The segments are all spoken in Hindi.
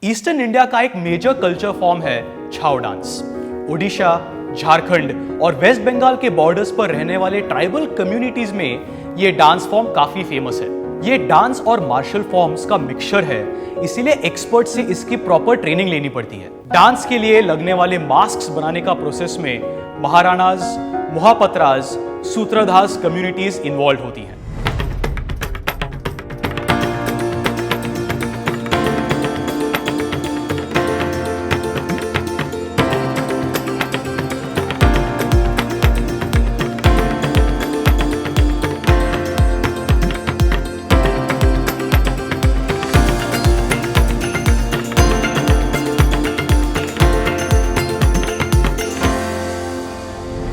ईस्टर्न इंडिया का एक मेजर कल्चर फॉर्म है छाऊ डांस। ओडिशा, झारखंड और वेस्ट बंगाल के बॉर्डर्स पर रहने वाले ट्राइबल कम्युनिटीज में ये डांस फॉर्म काफी फेमस है। ये डांस और मार्शल फॉर्म्स का मिक्सचर है, इसीलिए एक्सपर्ट से इसकी प्रॉपर ट्रेनिंग लेनी पड़ती है। डांस के लिए लगने वाले मास्क बनाने का प्रोसेस में महाराणाज, मोहापत्राज, सूत्रधार्स कम्युनिटीज इन्वॉल्व होती हैं।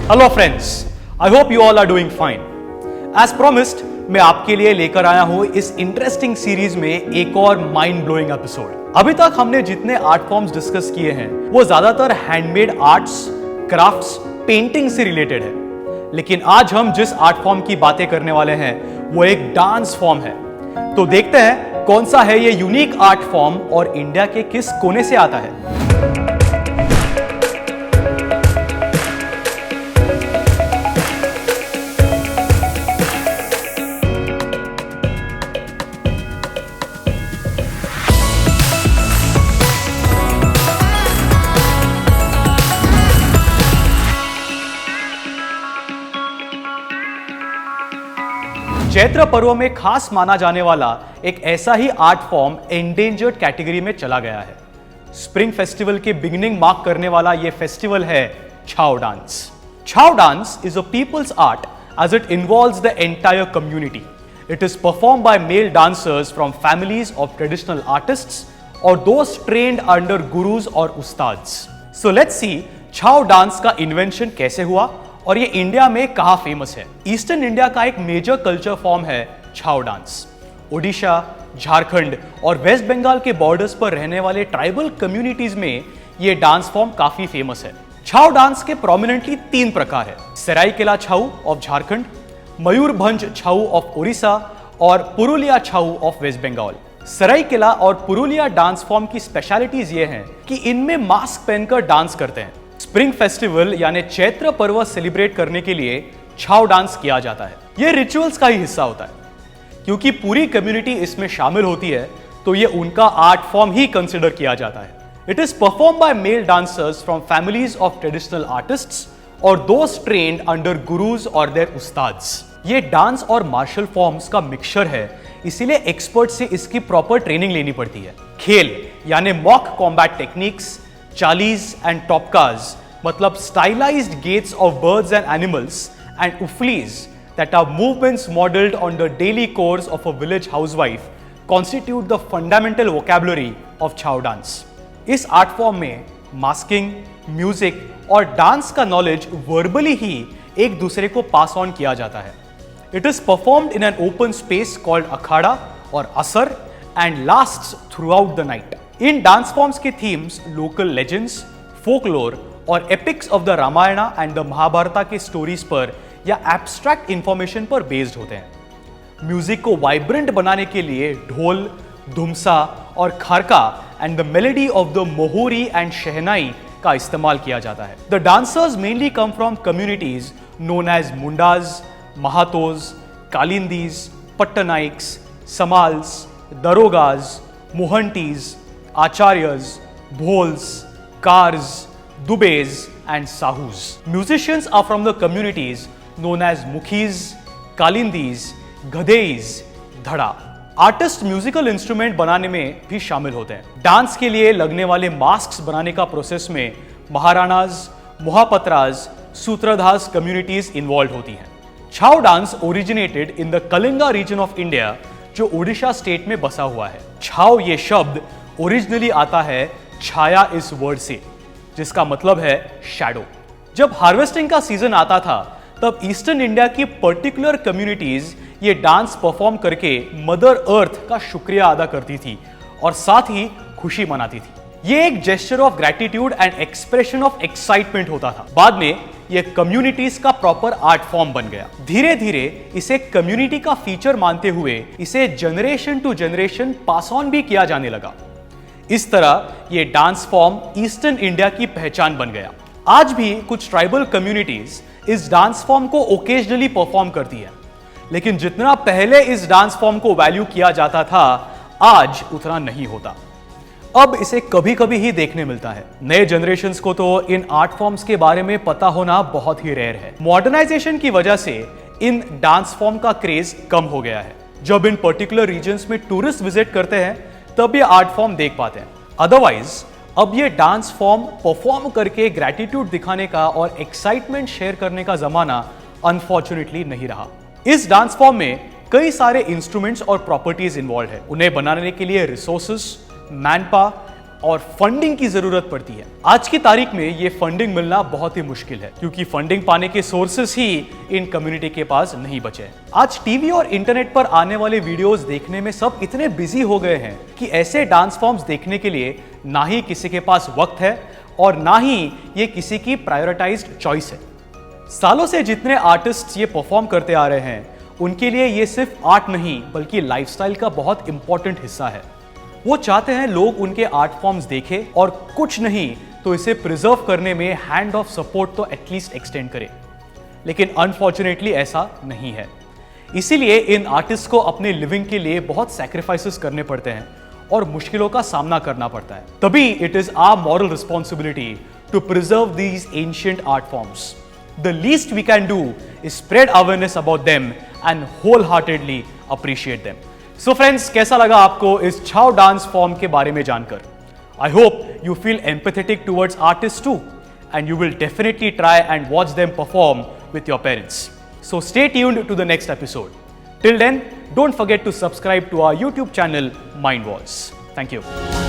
Hello friends, I hope you all are doing fine. As promised, मैं आपके लिए लेकर आया हूं इस इंटरेस्टिंग सीरीज में एक और माइंड ब्लोइंग एपिसोड। अभी तक हमने जितने आर्ट फॉर्म्स डिस्कस किए हैं वो ज्यादातर हैंडमेड आर्ट्स, क्राफ्ट्स, पेंटिंग से रिलेटेड है, लेकिन आज हम जिस आर्ट फॉर्म की बातें करने वाले हैं वो एक डांस फॉर्म है। तो देखते हैं कौन सा है ये यूनिक आर्ट फॉर्म और इंडिया के किस कोने से आता है। चैत्र पर्व में खास माना जाने वाला एक ऐसा ही आर्ट फॉर्म एंडेंजर्ड कैटेगरी में चला गया है। स्प्रिंग फेस्टिवल के बिगिनिंग मार्क करने वाला यह फेस्टिवल है Chhau dance. Chhau dance is a people's art as it involves the entire community. It is performed by male dancers from families of traditional artists or those trained under gurus or ustads. So let's see Chhau dance का इन्वेंशन कैसे हुआ और ये इंडिया में कहां फेमस है। ईस्टर्न इंडिया का एक मेजर कल्चर फॉर्म है छाऊ डांस। ओडिशा, झारखंड और वेस्ट बंगाल के बॉर्डर्स पर रहने वाले ट्राइबल कम्युनिटीज में ये डांस फॉर्म काफी फेमस है। छाऊ डांस के प्रोमिनेंटली 3 प्रकार है: सरायकेला छाऊ ऑफ झारखंड, मयूरभंज छाऊ ऑफ ओडिशा और पुरुलिया छाऊ ऑफ वेस्ट बंगाल। सरायकेला और पुरुलिया डांस फॉर्म की स्पेशलिटीज ये हैं कि इनमें मास्क पहनकर डांस करते हैं। स्प्रिंग फेस्टिवल यानी चैत्र पर्व सेलिब्रेट करने के लिए छाऊ डांस किया जाता है। यह रिचुअल्स का ही हिस्सा होता है। क्योंकि पूरी कम्युनिटी इसमें शामिल होती है तो यह उनका आर्ट फॉर्म ही कंसिडर किया जाता है। It is perform by male dancers from families of traditional artists और दोज ट्रेन्ड अंडर गुरुज और देयर उस्ताद्स। ये डांस और मार्शल फॉर्म्स का मिक्सचर है, इसीलिए एक्सपर्ट से इसकी प्रॉपर ट्रेनिंग लेनी पड़ती है। खेल यानी mock combat techniques, chalis and topkas मतलब stylised gaits of birds and animals and uflis that are movements modeled on the daily course of a village housewife constitute the fundamental vocabulary of Chhau dance. इस आर्ट फॉर्म में मास्किंग, म्यूजिक और डांस का नॉलेज वर्बली ही एक दूसरे को पास ऑन किया जाता है। It is performed in an open space called akhada और asar and lasts throughout the night. इन डांस फॉर्म्स के थीम्स लोकल लेजेंड्स, फोकलोर और epics of the Ramayana and the Mahabharata के स्टोरीज पर या एब्स्ट्रैक्ट इंफॉर्मेशन पर बेस्ड होते हैं। म्यूजिक को वाइब्रेंट बनाने के लिए ढोल, धुमसा और kharka and the melody of the mohuri and shehnai का इस्तेमाल किया जाता है। The dancers mainly come from communities known as Mundas, Mahatos, Kalindis, Pattanaiks, Samals, Darogas, Mohantys, Acharyas, Bhols, Kars, Dubeys and sahus. Musicians are from the communities known as mukhis, kalindis, gadheis, dhada. Artist musical instrument बनाने में भी शामिल होते हैं। डांस के लिए लगने वाले मास्क बनाने का प्रोसेस में महाराणाज, मोहापत्राज, सूत्रधार्स कम्युनिटीज इन्वॉल्व होती हैं। Chhau dance originated in the Kalinga region of India जो ओडिशा स्टेट में बसा हुआ है। छाऊ ये शब्द ओरिजिनली आता है छाया इस वर्ड से, जिसका मतलब है शैडो। जब हार्वेस्टिंग का सीजन आता था तब ईस्टर्न इंडिया की पर्टिकुलर कम्युनिटीज ये डांस परफॉर्म करके मदर अर्थ का शुक्रिया अदा करती थी और साथ ही खुशी मनाती थी। ये एक gesture of gratitude and expression of excitement होता था। बाद में ये कम्युनिटीज का प्रॉपर आर्ट फॉर्म बन गया। धीरे धीरे इसे कम्युनिटी का फीचर मानते हुए इसे generation to generation pass on भी किया जाने लगा। इस तरह ये डांस फॉर्म ईस्टर्न इंडिया की पहचान बन गया। आज भी कुछ ट्राइबल कम्युनिटीज इस डांस फॉर्म को ओकेजनली परफॉर्म करती है, लेकिन जितना पहले इस डांस फॉर्म को वैल्यू किया जाता था, आज उतना नहीं होता। अब इसे कभी कभी ही देखने मिलता है। नए जनरेशन्स को तो इन आर्ट फॉर्म्स के बारे में पता होना बहुत ही रेयर है। मॉडर्नाइजेशन की वजह से इन डांस फॉर्म का क्रेज कम हो गया है। जब इन पर्टिकुलर रीजन्स में टूरिस्ट विजिट करते हैं तब ये आर्ट फॉर्म देख पाते हैं। अदरवाइज अब ये डांस फॉर्म परफॉर्म करके ग्रैटिट्यूड दिखाने का और एक्साइटमेंट शेयर करने का जमाना अनफॉर्चुनेटली नहीं रहा। इस डांस फॉर्म में कई सारे इंस्ट्रूमेंट्स और प्रॉपर्टीज इन्वॉल्व है। उन्हें बनाने के लिए रिसोर्सेस, मैनपावर और फंडिंग की जरूरत पड़ती है। आज की तारीख में ये फंडिंग मिलना बहुत ही मुश्किल है, क्योंकि फंडिंग पाने के सोर्सेस ही इन कम्युनिटी के पास नहीं बचे हैं। आज टीवी और इंटरनेट पर आने वाले वीडियोस देखने में सब इतने बिजी हो गए हैं कि ऐसे डांस फॉर्म्स देखने के लिए ना ही किसी के पास वक्त है और ना ही ये किसी की प्रायोरिटाइज्ड चॉइस है। सालों से जितने आर्टिस्ट ये परफॉर्म करते आ रहे हैं, उनके लिए ये सिर्फ आर्ट नहीं बल्कि लाइफस्टाइल का बहुत इंपॉर्टेंट हिस्सा है। वो चाहते हैं लोग उनके आर्ट फॉर्म्स देखें और कुछ नहीं तो इसे प्रिजर्व करने में हैंड ऑफ सपोर्ट तो एटलीस्ट एक्सटेंड करें, लेकिन अनफॉर्चुनेटली ऐसा नहीं है। इसीलिए इन आर्टिस्ट को अपने लिविंग के लिए बहुत सैक्रिफाइसेस करने पड़ते हैं और मुश्किलों का सामना करना पड़ता है। तभी it is our moral responsibility to preserve these ancient art forms. The least we can do is spread awareness about them and wholeheartedly appreciate them. So friends, कैसा लगा आपको इस छाव डांस फॉर्म के बारे में जानकर? I hope you feel empathetic towards artists too, and you will definitely try and watch them perform with your parents. So stay tuned to the next episode. Till then, don't forget to subscribe to our YouTube channel Mind Walls. Thank you.